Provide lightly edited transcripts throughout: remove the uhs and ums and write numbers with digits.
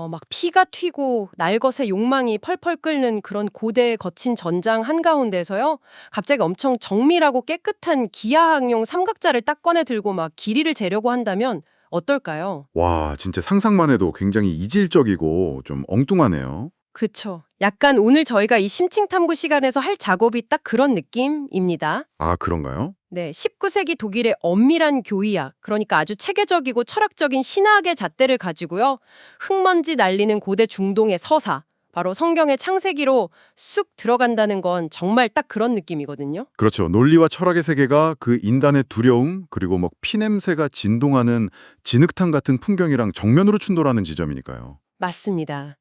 막 피가 튀고 날것의 욕망이 펄펄 끓는 그런 고대 거친 전장 한가운데서요. 갑자기 엄청 정밀하고 깨끗한 기하학용 삼각자를 딱 꺼내 들고 막 길이를 재려고 한다면 어떨까요? 와, 진짜 상상만 해도 굉장히 이질적이고 좀 엉뚱하네요. 그쵸. 약간 오늘 저희가 이 심층 탐구 시간에서 할 작업이 딱 그런 느낌입니다. 아, 그런가요? 네, 19세기 독일의 엄밀한 교의학, 그러니까 아주 체계적이고 철학적인 신학의 잣대를 가지고요. 흙먼지 날리는 고대 중동의 서사, 바로 성경의 창세기로 쑥 들어간다는 건 정말 딱 그런 느낌이거든요. 그렇죠. 논리와 철학의 세계가 그 인간의 두려움, 그리고 뭐 피냄새가 진동하는 진흙탕 같은 풍경이랑 정면으로 충돌하는 지점이니까요. 맞습니다.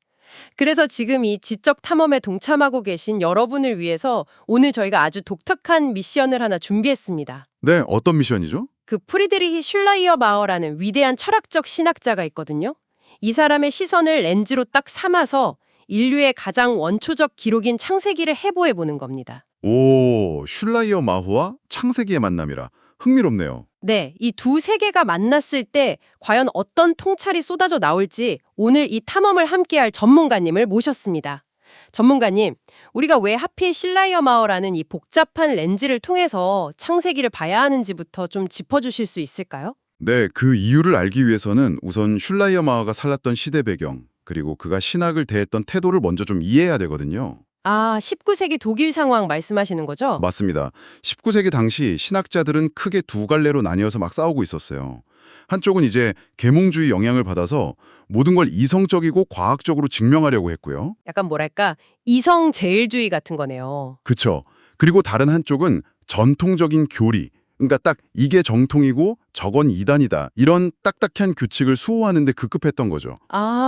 그래서 지금 이 지적 탐험에 동참하고 계신 여러분을 위해서 오늘 저희가 아주 독특한 미션을 하나 준비했습니다. 네, 어떤 미션이죠? 그 프리드리히 슐라이어마어라는 위대한 철학적 신학자가 있거든요. 이 사람의 시선을 렌즈로 딱 삼아서 인류의 가장 원초적 기록인 창세기를 해부해 보는 겁니다. 오, 슐라이어 마후와 창세기의 만남이라 흥미롭네요. 네, 이 두 세계가 만났을 때 과연 어떤 통찰이 쏟아져 나올지 오늘 이 탐험을 함께할 전문가님을 모셨습니다. 전문가님, 우리가 왜 하필 슐라이어마어라는 이 복잡한 렌즈를 통해서 창세기를 봐야 하는지부터 좀 짚어주실 수 있을까요? 네, 그 이유를 알기 위해서는 우선 슐라이어 마후가 살았던 시대 배경, 그리고 그가 신학을 대했던 태도를 먼저 좀 이해해야 되거든요. 19세기 독일 상황 말씀하시는 거죠? 맞습니다. 19세기 당시 신학자들은 크게 두 갈래로 나뉘어서 막 싸우고 있었어요. 한쪽은 이제 계몽주의 영향을 받아서 모든 걸 이성적이고 과학적으로 증명하려고 했고요. 약간 뭐랄까, 이성 제일주의 같은 거네요. 그쵸. 그리고 다른 한쪽은 전통적인 교리, 그러니까 딱 이게 정통이고 저건 이단이다. 이런 딱딱한 규칙을 수호하는 데 급급했던 거죠.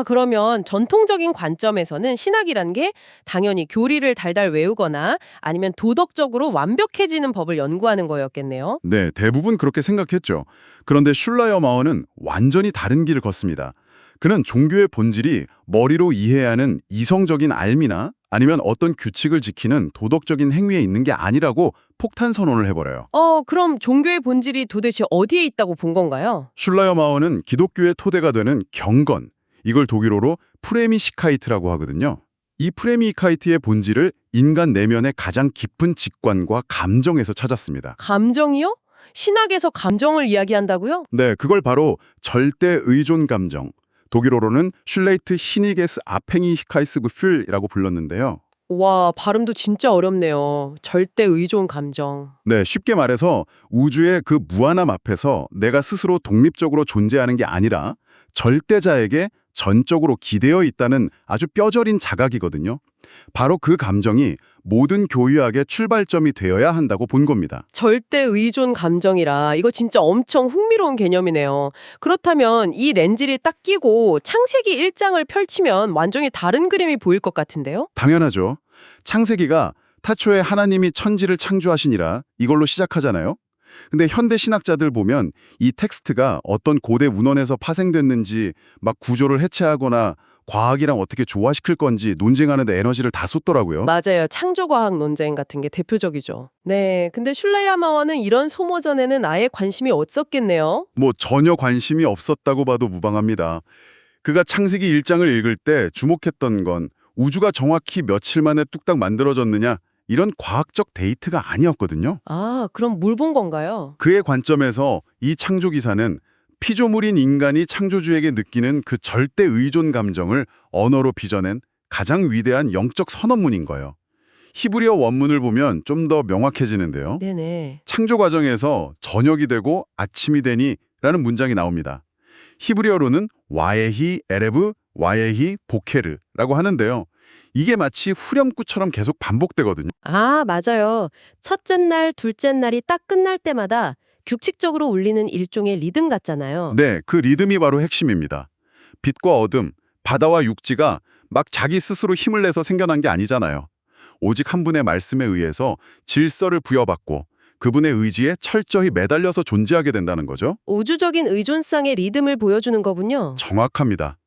그러면 전통적인 관점에서는 신학이란 게 당연히 교리를 달달 외우거나 아니면 도덕적으로 완벽해지는 법을 연구하는 거였겠네요. 네, 대부분 그렇게 생각했죠. 그런데 슐라이어 마어는 완전히 다른 길을 걷습니다. 그는 종교의 본질이 머리로 이해해야 하는 이성적인 알미나 아니면 어떤 규칙을 지키는 도덕적인 행위에 있는 게 아니라고 폭탄 선언을 해버려요. 그럼 종교의 본질이 도대체 어디에 있다고 본 건가요? 슐라이어 마어는 기독교의 토대가 되는 경건, 이걸 독일어로 프레미시카이트라고 하거든요. 이 프레미카이트의 본질을 인간 내면의 가장 깊은 직관과 감정에서 찾았습니다. 감정이요? 신학에서 감정을 이야기한다고요? 네, 그걸 바로 절대 의존 감정, 독일어로는 슐레이트 히니게스 아팽이 히카이스 그필이라고 불렀는데요. 와, 발음도 진짜 어렵네요. 절대 의존 감정. 네, 쉽게 말해서 우주의 그 무한함 앞에서 내가 스스로 독립적으로 존재하는 게 아니라 절대자에게 전적으로 기대어 있다는 아주 뼈저린 자각이거든요. 바로 그 감정이 모든 교유학의 출발점이 되어야 한다고 본 겁니다. 절대 의존 감정이라 이거 진짜 엄청 흥미로운 개념이네요. 그렇다면 이 렌즈를 딱 끼고 창세기 1장을 펼치면 완전히 다른 그림이 보일 것 같은데요? 당연하죠. 창세기가 타초에 하나님이 천지를 창조하시니라 이걸로 시작하잖아요. 근데 현대 신학자들 보면 이 텍스트가 어떤 고대 문헌에서 파생됐는지 막 구조를 해체하거나 과학이랑 어떻게 조화시킬 건지 논쟁하는 데 에너지를 다 쏟더라고요. 맞아요. 창조과학 논쟁 같은 게 대표적이죠. 네, 근데 슐레야마와는 이런 소모전에는 아예 관심이 없었겠네요. 뭐 전혀 관심이 없었다고 봐도 무방합니다. 그가 창세기 1장을 읽을 때 주목했던 건 우주가 정확히 며칠 만에 뚝딱 만들어졌느냐 이런 과학적 데이트가 아니었거든요. 그럼 뭘 본 건가요? 그의 관점에서 이 창조 기사는 피조물인 인간이 창조주에게 느끼는 그 절대 의존 감정을 언어로 빚어낸 가장 위대한 영적 선언문인 거예요. 히브리어 원문을 보면 좀 더 명확해지는데요. 네네. 창조 과정에서 저녁이 되고 아침이 되니 라는 문장이 나옵니다. 히브리어로는 와예히 에레브, 와예히 보케르라고 하는데요. 이게 마치 후렴구처럼 계속 반복되거든요. 맞아요. 첫째 날, 둘째 날이 딱 끝날 때마다 규칙적으로 울리는 일종의 리듬 같잖아요. 네, 그 리듬이 바로 핵심입니다. 빛과 어둠, 바다와 육지가 막 자기 스스로 힘을 내서 생겨난 게 아니잖아요. 오직 한 분의 말씀에 의해서 질서를 부여받고 그분의 의지에 철저히 매달려서 존재하게 된다는 거죠. 우주적인 의존성의 리듬을 보여주는 거군요. 정확합니다.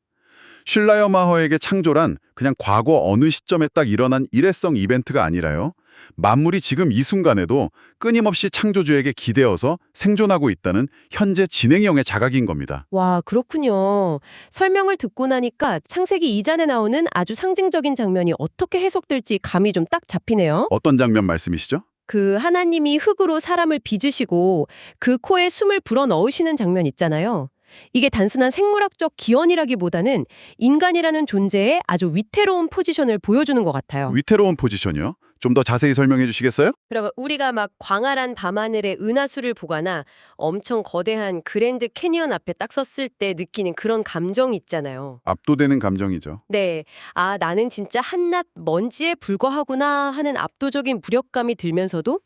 슐라이어 마허에게 창조란 그냥 과거 어느 시점에 딱 일어난 일회성 이벤트가 아니라요. 만물이 지금 이 순간에도 끊임없이 창조주에게 기대어서 생존하고 있다는 현재 진행형의 자각인 겁니다. 와, 그렇군요. 설명을 듣고 나니까 창세기 2장에 나오는 아주 상징적인 장면이 어떻게 해석될지 감이 좀 딱 잡히네요. 어떤 장면 말씀이시죠? 그 하나님이 흙으로 사람을 빚으시고 그 코에 숨을 불어넣으시는 장면 있잖아요. 이게 단순한 생물학적 기원이라기보다는 인간이라는 존재의 아주 위태로운 포지션을 보여주는 것 같아요. 위태로운 포지션이요? 좀 더 자세히 설명해 주시겠어요? 그러면 우리가 막 광활한 밤하늘의 은하수를 보거나 엄청 거대한 그랜드 캐니언 앞에 딱 섰을 때 느끼는 그런 감정이 있잖아요. 압도되는 감정이죠. 네. 아, 나는 진짜 한낱 먼지에 불과하구나 하는 압도적인 무력감이 들면서도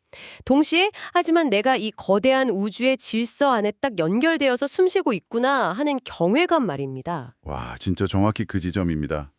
동시에 하지만 내가 이 거대한 우주의 질서 안에 딱 연결되어서 숨쉬고 있구나 하는 경외감 말입니다. 와, 진짜 정확히 그 지점입니다.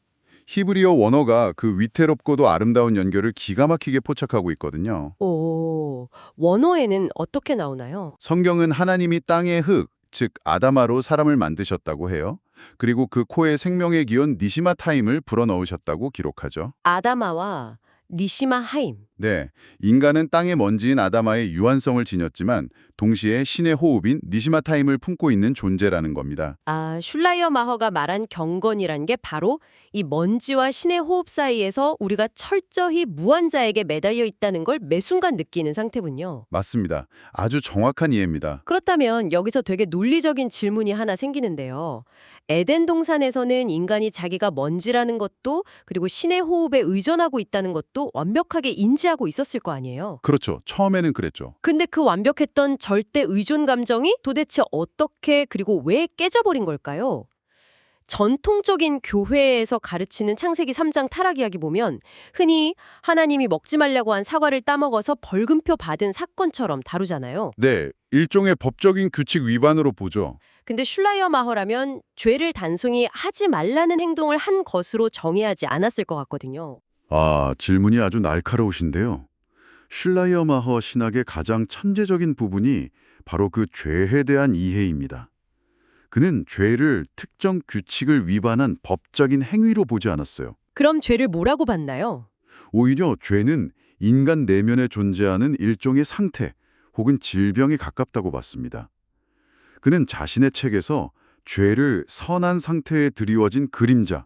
히브리어 원어가 그 위태롭고도 아름다운 연결을 기가 막히게 포착하고 있거든요. 오, 원어에는 어떻게 나오나요? 성경은 하나님이 땅의 흙, 즉 아다마로 사람을 만드셨다고 해요. 그리고 그 코에 생명의 기원 니시마타임을 불어넣으셨다고 기록하죠. 아다마와 니시마 하임. 네, 인간은 땅의 먼지인 아다마의 유한성을 지녔지만 동시에 신의 호흡인 니시마타임을 품고 있는 존재라는 겁니다. 아, 슐라이어 마허가 말한 경건이란 게 바로 이 먼지와 신의 호흡 사이에서 우리가 철저히 무한자에게 매달려 있다는 걸 매순간 느끼는 상태군요. 맞습니다. 아주 정확한 이해입니다. 그렇다면 여기서 되게 논리적인 질문이 하나 생기는데요. 에덴 동산에서는 인간이 자기가 먼지라는 것도 그리고 신의 호흡에 의존하고 있다는 것도 완벽하게 인지하고 있었을 거 아니에요. 그렇죠. 처음에는 그랬죠. 근데 그 완벽했던 절대 의존 감정이 도대체 어떻게 그리고 왜 깨져버린 걸까요? 전통적인 교회에서 가르치는 창세기 3장 타락 이야기 보면 흔히 하나님이 먹지 말라고 한 사과를 따먹어서 벌금표 받은 사건처럼 다루잖아요. 네, 일종의 법적인 규칙 위반으로 보죠. 근데 슐라이어 마허라면 죄를 단순히 하지 말라는 행동을 한 것으로 정의하지 않았을 것 같거든요. 아, 질문이 아주 날카로우신데요. 슐라이어마허 신학의 가장 천재적인 부분이 바로 그 죄에 대한 이해입니다. 그는 죄를 특정 규칙을 위반한 법적인 행위로 보지 않았어요. 그럼 죄를 뭐라고 봤나요? 오히려 죄는 인간 내면에 존재하는 일종의 상태 혹은 질병에 가깝다고 봤습니다. 그는 자신의 책에서 죄를 선한 상태에 드리워진 그림자,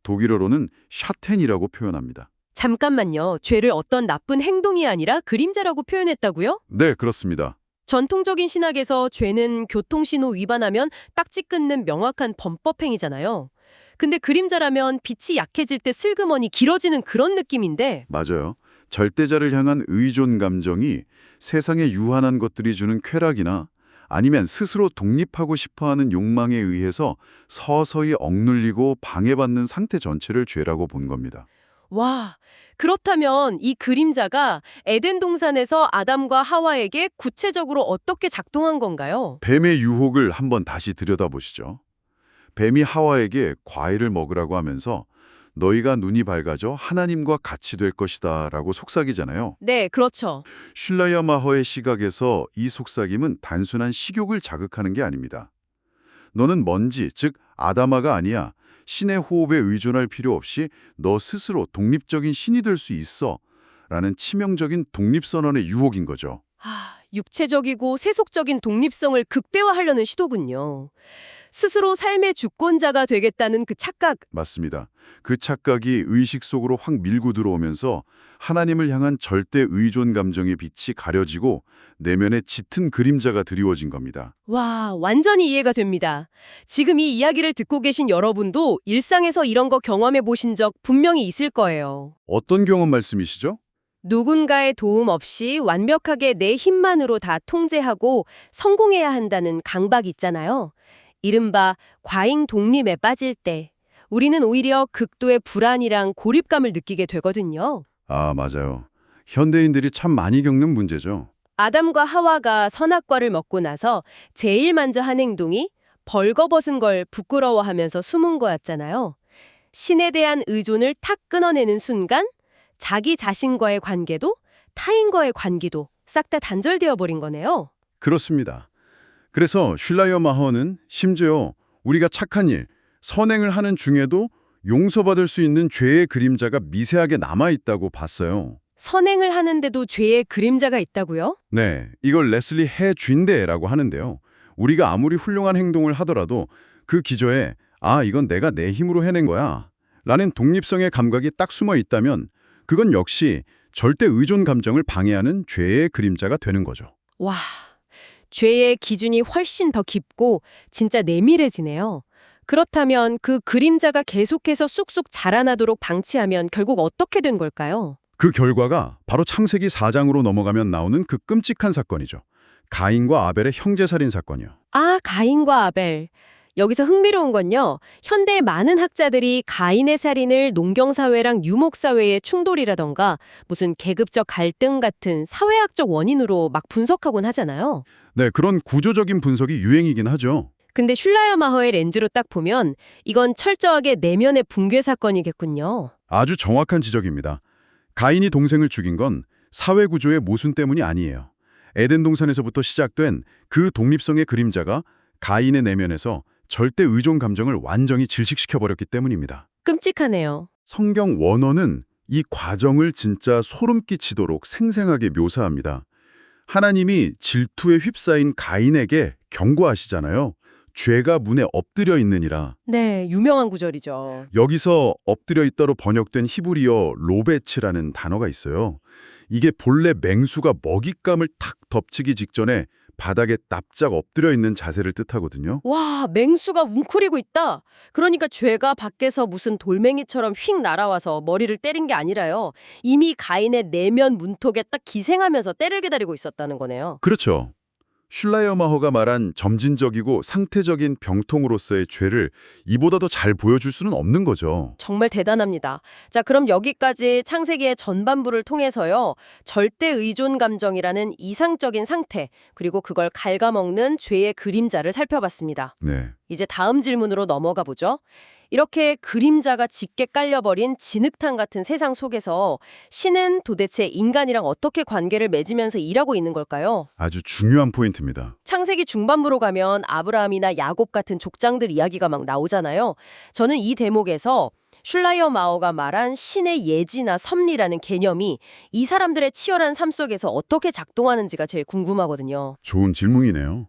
독일어로는 샤텐이라고 표현합니다. 잠깐만요. 죄를 어떤 나쁜 행동이 아니라 그림자라고 표현했다고요? 네, 그렇습니다. 전통적인 신학에서 죄는 교통신호 위반하면 딱지 끊는 명확한 범법행위잖아요. 근데 그림자라면 빛이 약해질 때 슬그머니 길어지는 그런 느낌인데 맞아요. 절대자를 향한 의존 감정이 세상에 유한한 것들이 주는 쾌락이나 아니면 스스로 독립하고 싶어하는 욕망에 의해서 서서히 억눌리고 방해받는 상태 전체를 죄라고 본 겁니다. 와, 그렇다면 이 그림자가 에덴 동산에서 아담과 하와에게 구체적으로 어떻게 작동한 건가요? 뱀의 유혹을 한번 다시 들여다보시죠. 뱀이 하와에게 과일을 먹으라고 하면서 너희가 눈이 밝아져 하나님과 같이 될 것이다 라고 속삭이잖아요. 네, 그렇죠. 슐라이어 마허의 시각에서 이 속삭임은 단순한 식욕을 자극하는 게 아닙니다. 너는 먼지, 즉 아다마가 아니야. 신의 호흡에 의존할 필요 없이 너 스스로 독립적인 신이 될 수 있어 라는 치명적인 독립선언의 유혹인 거죠. 육체적이고 세속적인 독립성을 극대화하려는 시도군요. 스스로 삶의 주권자가 되겠다는 그 착각. 맞습니다. 그 착각이 의식 속으로 확 밀고 들어오면서 하나님을 향한 절대 의존 감정의 빛이 가려지고 내면에 짙은 그림자가 드리워진 겁니다. 와, 완전히 이해가 됩니다. 지금 이 이야기를 듣고 계신 여러분도 일상에서 이런 거 경험해 보신 적 분명히 있을 거예요. 어떤 경험 말씀이시죠? 누군가의 도움 없이 완벽하게 내 힘만으로 다 통제하고 성공해야 한다는 강박 있잖아요. 이른바 과잉 독립에 빠질 때 우리는 오히려 극도의 불안이랑 고립감을 느끼게 되거든요. 아, 맞아요. 현대인들이 참 많이 겪는 문제죠. 아담과 하와가 선악과를 먹고 나서 제일 먼저 한 행동이 벌거벗은 걸 부끄러워하면서 숨은 거였잖아요. 신에 대한 의존을 탁 끊어내는 순간 자기 자신과의 관계도 타인과의 관계도 싹 다 단절되어 버린 거네요. 그렇습니다. 그래서 슐라이어 마허는 심지어 우리가 착한 일, 선행을 하는 중에도 용서받을 수 있는 죄의 그림자가 미세하게 남아있다고 봤어요. 선행을 하는데도 죄의 그림자가 있다고요? 네, 이걸 레슬리 해 쥔대라고 하는데요. 우리가 아무리 훌륭한 행동을 하더라도 그 기저에 이건 내가 내 힘으로 해낸 거야 라는 독립성의 감각이 딱 숨어 있다면 그건 역시 절대 의존 감정을 방해하는 죄의 그림자가 되는 거죠. 와, 죄의 기준이 훨씬 더 깊고 진짜 내밀해지네요. 그렇다면 그 그림자가 계속해서 쑥쑥 자라나도록 방치하면 결국 어떻게 된 걸까요? 그 결과가 바로 창세기 4장으로 넘어가면 나오는 그 끔찍한 사건이죠. 가인과 아벨의 형제살인 사건이요. 아, 가인과 아벨. 여기서 흥미로운 건요. 현대의 많은 학자들이 가인의 살인을 농경사회랑 유목사회의 충돌이라던가 무슨 계급적 갈등 같은 사회학적 원인으로 막 분석하곤 하잖아요. 네, 그런 구조적인 분석이 유행이긴 하죠. 근데 슐라이어 마허의 렌즈로 딱 보면 이건 철저하게 내면의 붕괴 사건이겠군요. 아주 정확한 지적입니다. 가인이 동생을 죽인 건 사회 구조의 모순 때문이 아니에요. 에덴 동산에서부터 시작된 그 독립성의 그림자가 가인의 내면에서 절대 의존 감정을 완전히 질식시켜버렸기 때문입니다. 끔찍하네요. 성경 원어는 이 과정을 진짜 소름 끼치도록 생생하게 묘사합니다. 하나님이 질투에 휩싸인 가인에게 경고하시잖아요. 죄가 문에 엎드려 있느니라. 네, 유명한 구절이죠. 여기서 엎드려 있다로 번역된 히브리어 로베츠라는 단어가 있어요. 이게 본래 맹수가 먹잇감을 탁 덮치기 직전에 바닥에 납작 엎드려 있는 자세를 뜻하거든요. 와, 맹수가 웅크리고 있다. 그러니까 죄가 밖에서 무슨 돌멩이처럼 휙 날아와서 머리를 때린 게 아니라요. 이미 가인의 내면 문턱에 딱 기생하면서 때를 기다리고 있었다는 거네요. 그렇죠. 슐라이어마허가 말한 점진적이고 상태적인 병통으로서의 죄를 이보다 더 잘 보여줄 수는 없는 거죠. 정말 대단합니다. 자, 그럼 여기까지 창세기의 전반부를 통해서요. 절대 의존 감정이라는 이상적인 상태, 그리고 그걸 갉아먹는 죄의 그림자를 살펴봤습니다. 네. 이제 다음 질문으로 넘어가 보죠. 이렇게 그림자가 짙게 깔려버린 진흙탕 같은 세상 속에서 신은 도대체 인간이랑 어떻게 관계를 맺으면서 일하고 있는 걸까요? 아주 중요한 포인트입니다. 창세기 중반부로 가면 아브라함이나 야곱 같은 족장들 이야기가 막 나오잖아요. 저는 이 대목에서 슐라이어 마어가 말한 신의 예지나 섭리라는 개념이 이 사람들의 치열한 삶 속에서 어떻게 작동하는지가 제일 궁금하거든요. 좋은 질문이네요.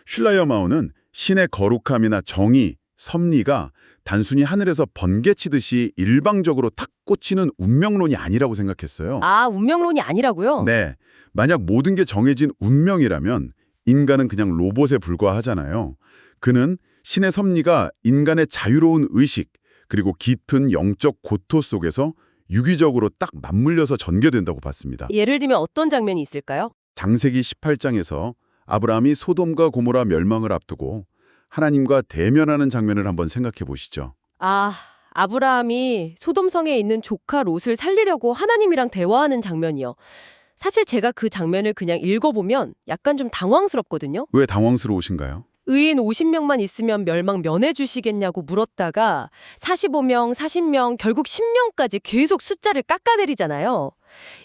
슐라이어마허는 신의 거룩함이나 정의, 섭리가 단순히 하늘에서 번개치듯이 일방적으로 탁 꽂히는 운명론이 아니라고 생각했어요. 아, 운명론이 아니라고요? 네, 만약 모든 게 정해진 운명이라면 인간은 그냥 로봇에 불과하잖아요. 그는 신의 섭리가 인간의 자유로운 의식 그리고 깃든 영적 고토 속에서 유기적으로 딱 맞물려서 전개된다고 봤습니다. 예를 들면 어떤 장면이 있을까요? 창세기 18장에서 아브라함이 소돔과 고모라 멸망을 앞두고 하나님과 대면하는 장면을 한번 생각해 보시죠. 아, 아브라함이 소돔성에 있는 조카 롯을 살리려고 하나님이랑 대화하는 장면이요. 사실 제가 그 장면을 그냥 읽어보면 약간 좀 당황스럽거든요. 왜 당황스러우신가요? 의인 50명만 있으면 멸망 면해주시겠냐고 물었다가 45명, 40명, 결국 10명까지 계속 숫자를 깎아내리잖아요.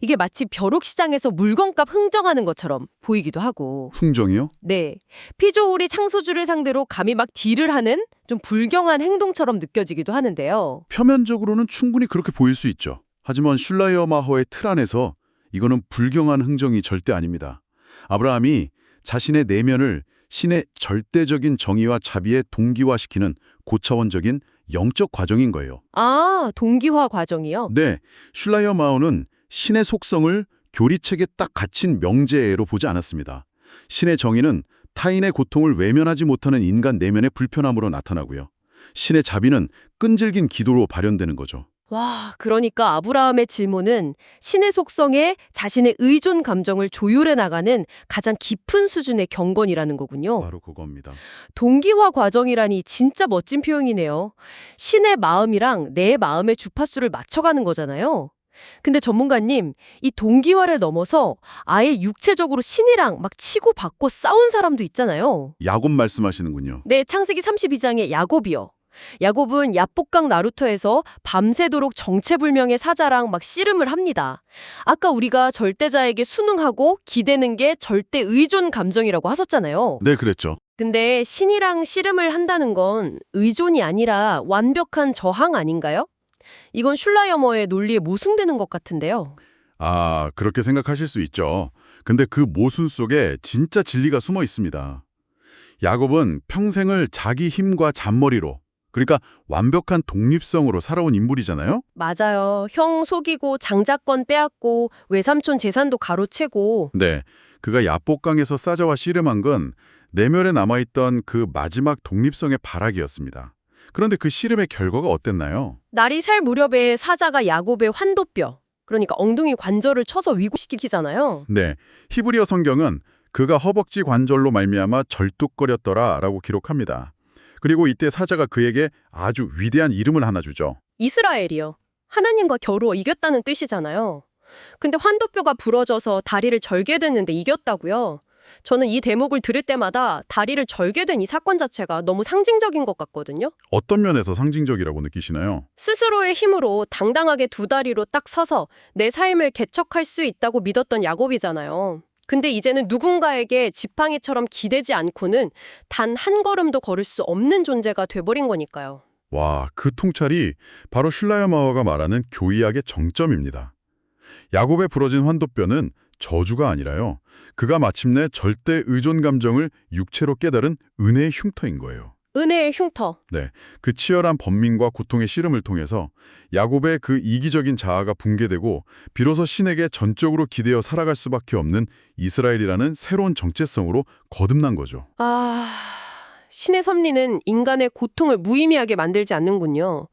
이게 마치 벼룩시장에서 물건값 흥정하는 것처럼 보이기도 하고. 흥정이요? 네, 피조우리 창소주를 상대로 감히 막 딜을 하는 좀 불경한 행동처럼 느껴지기도 하는데요. 표면적으로는 충분히 그렇게 보일 수 있죠. 하지만 슐라이어마허의 틀 안에서 이거는 불경한 흥정이 절대 아닙니다. 아브라함이 자신의 내면을 신의 절대적인 정의와 자비에 동기화시키는 고차원적인 영적 과정인 거예요. 아, 동기화 과정이요? 네, 슐라이어마허는 신의 속성을 교리책에 딱 갇힌 명제로 보지 않았습니다. 신의 정의는 타인의 고통을 외면하지 못하는 인간 내면의 불편함으로 나타나고요. 신의 자비는 끈질긴 기도로 발현되는 거죠. 와, 그러니까 아브라함의 질문은 신의 속성에 자신의 의존 감정을 조율해 나가는 가장 깊은 수준의 경건이라는 거군요. 바로 그겁니다. 동기화 과정이라니 진짜 멋진 표현이네요. 신의 마음이랑 내 마음의 주파수를 맞춰가는 거잖아요. 근데 전문가님, 이 동기화를 넘어서 아예 육체적으로 신이랑 막 치고받고 싸운 사람도 있잖아요. 야곱 말씀하시는군요. 네, 창세기 32장의 야곱이요. 야곱은 야복강 나루터에서 밤새도록 정체불명의 사자랑 막 씨름을 합니다. 아까 우리가 절대자에게 순응하고 기대는 게 절대 의존 감정이라고 하셨잖아요. 네, 그랬죠. 근데 신이랑 씨름을 한다는 건 의존이 아니라 완벽한 저항 아닌가요? 이건 슐라이어머의 논리에 모순되는 것 같은데요. 아, 그렇게 생각하실 수 있죠. 근데 그 모순 속에 진짜 진리가 숨어 있습니다. 야곱은 평생을 자기 힘과 잔머리로, 그러니까 완벽한 독립성으로 살아온 인물이잖아요? 맞아요. 형 속이고 장자권 빼앗고 외삼촌 재산도 가로채고. 네, 그가 야복강에서 사자와 씨름한 건 내면에 남아있던 그 마지막 독립성의 발악이었습니다. 그런데 그 씨름의 결과가 어땠나요? 날이 살 무렵에 사자가 야곱의 환도뼈, 그러니까 엉덩이 관절을 쳐서 위고시키잖아요. 네, 히브리어 성경은 그가 허벅지 관절로 말미암아 절뚝거렸더라라고 기록합니다. 그리고 이때 사자가 그에게 아주 위대한 이름을 하나 주죠. 이스라엘이요. 하나님과 겨루어 이겼다는 뜻이잖아요. 근데 환도뼈가 부러져서 다리를 절개됐는데 이겼다고요? 저는 이 대목을 들을 때마다 다리를 절개된 이 사건 자체가 너무 상징적인 것 같거든요. 어떤 면에서 상징적이라고 느끼시나요? 스스로의 힘으로 당당하게 두 다리로 딱 서서 내 삶을 개척할 수 있다고 믿었던 야곱이잖아요. 근데 이제는 누군가에게 지팡이처럼 기대지 않고는 단 한 걸음도 걸을 수 없는 존재가 돼버린 거니까요. 와, 그 통찰이 바로 슐라이어마어가 말하는 교이학의 정점입니다. 야곱의 부러진 환도뼈는 저주가 아니라요. 그가 마침내 절대 의존 감정을 육체로 깨달은 은혜의 흉터인 거예요. 은혜의 흉터. 네, 그 치열한 번민과 고통의 씨름을 통해서 야곱의 그 이기적인 자아가 붕괴되고 비로소 신에게 전적으로 기대어 살아갈 수밖에 없는 이스라엘이라는 새로운 정체성으로 거듭난 거죠. 신의 섭리는 인간의 고통을 무의미하게 만들지 않는군요.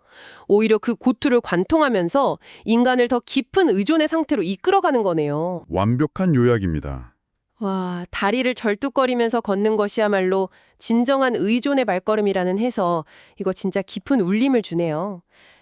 오히려 그 고투를 관통하면서 인간을 더 깊은 의존의 상태로 이끌어가는 거네요. 완벽한 요약입니다. 와, 다리를 절뚝거리면서 걷는 것이야말로 진정한 의존의 발걸음이라는 해서 이거 진짜 깊은 울림을 주네요.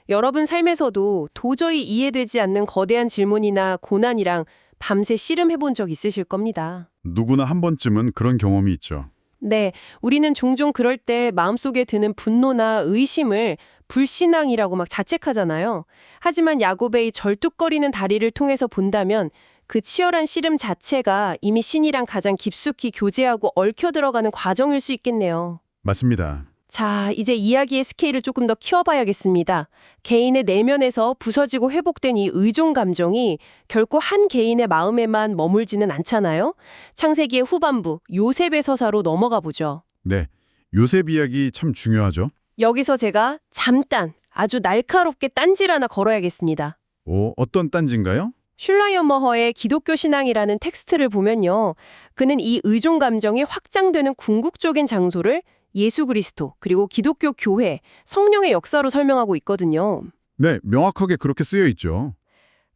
여러분 삶에서도 도저히 이해되지 않는 거대한 질문이나 고난이랑 밤새 씨름해본 적 있으실 겁니다. 누구나 한 번쯤은 그런 경험이 있죠. 네, 우리는 종종 그럴 때 마음속에 드는 분노나 의심을 불신앙이라고 막 자책하잖아요. 하지만 야곱의 이 절뚝거리는 다리를 통해서 본다면 그 치열한 씨름 자체가 이미 신이랑 가장 깊숙이 교제하고 얽혀 들어가는 과정일 수 있겠네요. 맞습니다. 자, 이제 이야기의 스케일을 조금 더 키워봐야겠습니다. 개인의 내면에서 부서지고 회복된 이 의존 감정이 결코 한 개인의 마음에만 머물지는 않잖아요. 창세기의 후반부, 요셉의 서사로 넘어가 보죠. 네, 요셉 이야기 참 중요하죠. 여기서 제가 잠깐 아주 날카롭게 딴지를 하나 걸어야겠습니다. 오, 어떤 딴지인가요? 슐라이어머허의 기독교 신앙이라는 텍스트를 보면요. 그는 이 의존 감정이 확장되는 궁극적인 장소를 예수 그리스도 그리고 기독교 교회, 성령의 역사로 설명하고 있거든요. 네, 명확하게 그렇게 쓰여 있죠.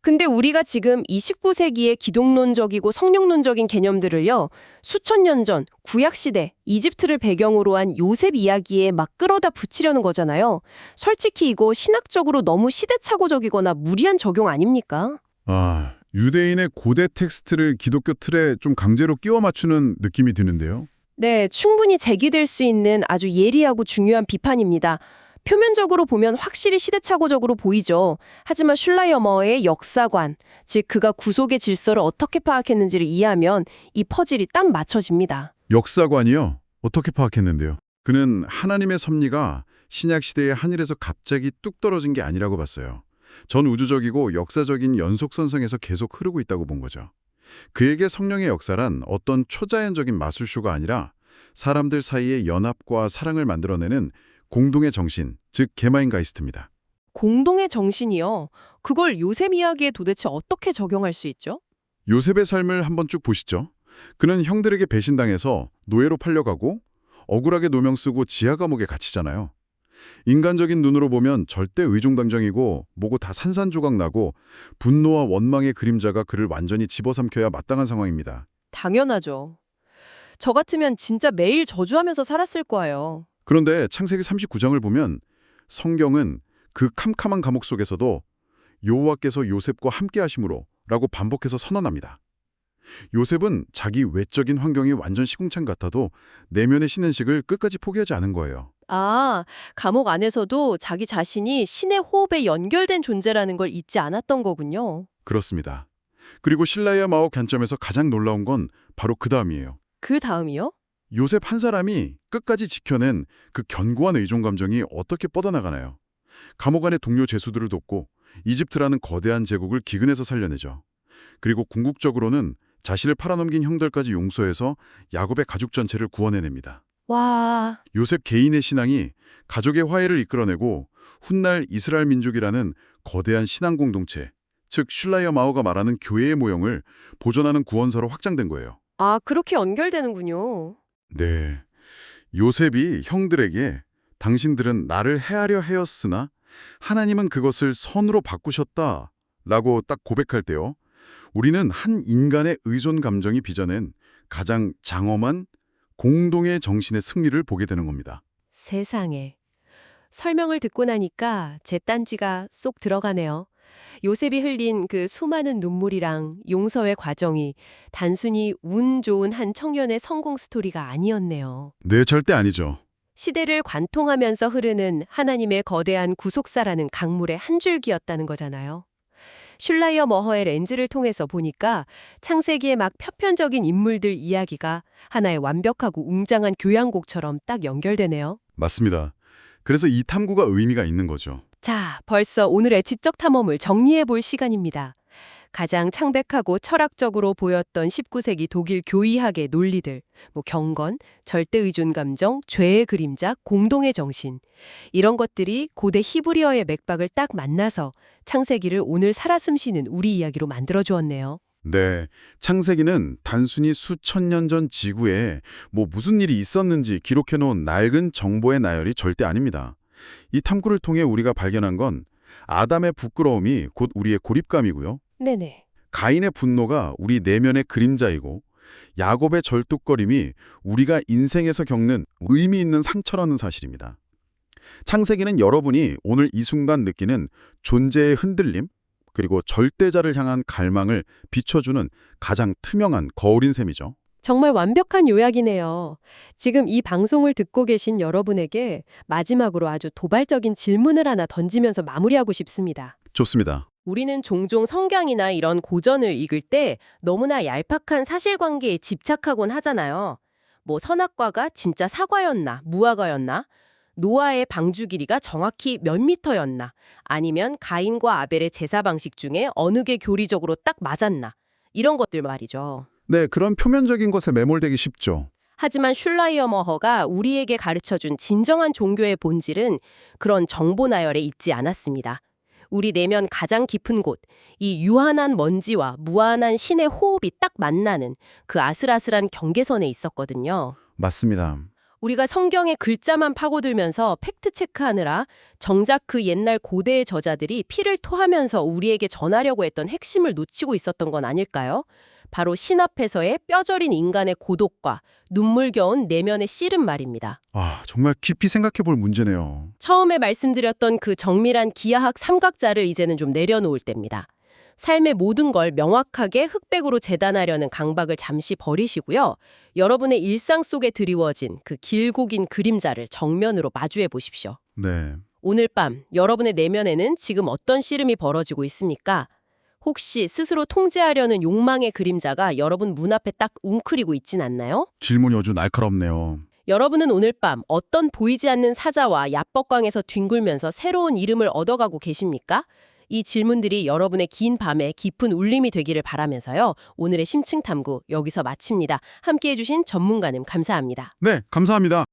근데 우리가 지금 29세기의 기독론적이고 성령론적인 개념들을요. 수천 년 전 구약시대 이집트를 배경으로 한 요셉 이야기에 막 끌어다 붙이려는 거잖아요. 솔직히 이거 신학적으로 너무 시대착오적이거나 무리한 적용 아닙니까? 아, 유대인의 고대 텍스트를 기독교 틀에 좀 강제로 끼워 맞추는 느낌이 드는데요. 네, 충분히 제기될 수 있는 아주 예리하고 중요한 비판입니다. 표면적으로 보면 확실히 시대착오적으로 보이죠. 하지만 슐라이어머의 역사관, 즉 그가 구속의 질서를 어떻게 파악했는지를 이해하면 이 퍼즐이 딱 맞춰집니다. 역사관이요? 어떻게 파악했는데요? 그는 하나님의 섭리가 신약 시대의 하늘에서 갑자기 뚝 떨어진 게 아니라고 봤어요. 전 우주적이고 역사적인 연속선상에서 계속 흐르고 있다고 본 거죠. 그에게 성령의 역사란 어떤 초자연적인 마술쇼가 아니라 사람들 사이의 연합과 사랑을 만들어내는 공동의 정신, 즉 게마인가이스트입니다. 공동의 정신이요. 그걸 요셉 이야기에 도대체 어떻게 적용할 수 있죠? 요셉의 삶을 한번 쭉 보시죠. 그는 형들에게 배신당해서 노예로 팔려가고 억울하게 노명 쓰고 지하 감옥에 갇히잖아요. 인간적인 눈으로 보면 절대 의존감정이고 뭐고 다 산산조각 나고 분노와 원망의 그림자가 그를 완전히 집어삼켜야 마땅한 상황입니다. 당연하죠. 저 같으면 진짜 매일 저주하면서 살았을 거예요. 그런데 창세기 39장을 보면 성경은 그 캄캄한 감옥 속에서도 여호와께서 요셉과 함께 하심으로 라고 반복해서 선언합니다. 요셉은 자기 외적인 환경이 완전 시궁창 같아도 내면의 신은식을 끝까지 포기하지 않은 거예요. 아, 감옥 안에서도 자기 자신이 신의 호흡에 연결된 존재라는 걸 잊지 않았던 거군요. 그렇습니다. 그리고 실라이아 마오 관점에서 가장 놀라운 건 바로 그 다음이에요. 그 다음이요? 요셉 한 사람이 끝까지 지켜낸 그 견고한 의존 감정이 어떻게 뻗어나가나요? 감옥 안의 동료 죄수들을 돕고 이집트라는 거대한 제국을 기근에서 살려내죠. 그리고 궁극적으로는 자신을 팔아넘긴 형들까지 용서해서 야곱의 가족 전체를 구원해냅니다. 와, 요셉 개인의 신앙이 가족의 화해를 이끌어내고 훗날 이스라엘 민족이라는 거대한 신앙 공동체, 즉 슐라이어 마오가 말하는 교회의 모형을 보존하는 구원서로 확장된 거예요. 아, 그렇게 연결되는군요. 네. 요셉이 형들에게 당신들은 나를 해하려 하였으나 하나님은 그것을 선으로 바꾸셨다 라고 딱 고백할 때요. 우리는 한 인간의 의존 감정이 빚어낸 가장 장엄한 공동의 정신의 승리를 보게 되는 겁니다. 세상에. 설명을 듣고 나니까 제 딴지가 쏙 들어가네요. 요셉이 흘린 그 수많은 눈물이랑 용서의 과정이 단순히 운 좋은 한 청년의 성공 스토리가 아니었네요. 네, 절대 아니죠. 시대를 관통하면서 흐르는 하나님의 거대한 구속사라는 강물의 한 줄기였다는 거잖아요. 슐라이어 머허의 렌즈를 통해서 보니까 창세기의 막 표편적인 인물들 이야기가 하나의 완벽하고 웅장한 교향곡처럼 딱 연결되네요. 맞습니다. 그래서 이 탐구가 의미가 있는 거죠. 자, 벌써 오늘의 지적 탐험을 정리해 볼 시간입니다. 가장 창백하고 철학적으로 보였던 19세기 독일 교의학의 논리들, 경건, 절대의존 감정, 죄의 그림자, 공동의 정신. 이런 것들이 고대 히브리어의 맥박을 딱 만나서 창세기를 오늘 살아 숨쉬는 우리 이야기로 만들어주었네요. 네, 창세기는 단순히 수천 년 전 지구에 무슨 일이 있었는지 기록해놓은 낡은 정보의 나열이 절대 아닙니다. 이 탐구를 통해 우리가 발견한 건 아담의 부끄러움이 곧 우리의 고립감이고요. 네네. 가인의 분노가 우리 내면의 그림자이고 야곱의 절뚝거림이 우리가 인생에서 겪는 의미 있는 상처라는 사실입니다. 창세기는 여러분이 오늘 이 순간 느끼는 존재의 흔들림 그리고 절대자를 향한 갈망을 비춰주는 가장 투명한 거울인 셈이죠. 정말 완벽한 요약이네요. 지금 이 방송을 듣고 계신 여러분에게 마지막으로 아주 도발적인 질문을 하나 던지면서 마무리하고 싶습니다. 좋습니다. 우리는 종종 성경이나 이런 고전을 읽을 때 너무나 얄팍한 사실관계에 집착하곤 하잖아요. 선악과가 진짜 사과였나, 무화과였나? 노아의 방주 길이가 정확히 몇 미터였나? 아니면 가인과 아벨의 제사 방식 중에 어느 게 교리적으로 딱 맞았나? 이런 것들 말이죠. 네, 그런 표면적인 것에 매몰되기 쉽죠. 하지만 슐라이어 머허가 우리에게 가르쳐준 진정한 종교의 본질은 그런 정보 나열에 있지 않았습니다. 우리 내면 가장 깊은 곳, 이 유한한 먼지와 무한한 신의 호흡이 딱 만나는 그 아슬아슬한 경계선에 있었거든요. 맞습니다. 우리가 성경의 글자만 파고들면서 팩트체크하느라 정작 그 옛날 고대의 저자들이 피를 토하면서 우리에게 전하려고 했던 핵심을 놓치고 있었던 건 아닐까요? 바로 신 앞에서의 뼈저린 인간의 고독과 눈물겨운 내면의 씨름 말입니다. 정말 깊이 생각해 볼 문제네요. 처음에 말씀드렸던 그 정밀한 기하학 삼각자를 이제는 좀 내려놓을 때입니다. 삶의 모든 걸 명확하게 흑백으로 재단하려는 강박을 잠시 버리시고요. 여러분의 일상 속에 드리워진 그 길고 긴 그림자를 정면으로 마주해 보십시오. 네. 오늘 밤 여러분의 내면에는 지금 어떤 씨름이 벌어지고 있습니까? 혹시 스스로 통제하려는 욕망의 그림자가 여러분 문 앞에 딱 웅크리고 있진 않나요? 질문이 아주 날카롭네요. 여러분은 오늘 밤 어떤 보이지 않는 사자와 야법광에서 뒹굴면서 새로운 이름을 얻어가고 계십니까? 이 질문들이 여러분의 긴 밤에 깊은 울림이 되기를 바라면서요. 오늘의 심층 탐구 여기서 마칩니다. 함께해 주신 전문가님 감사합니다. 네, 감사합니다.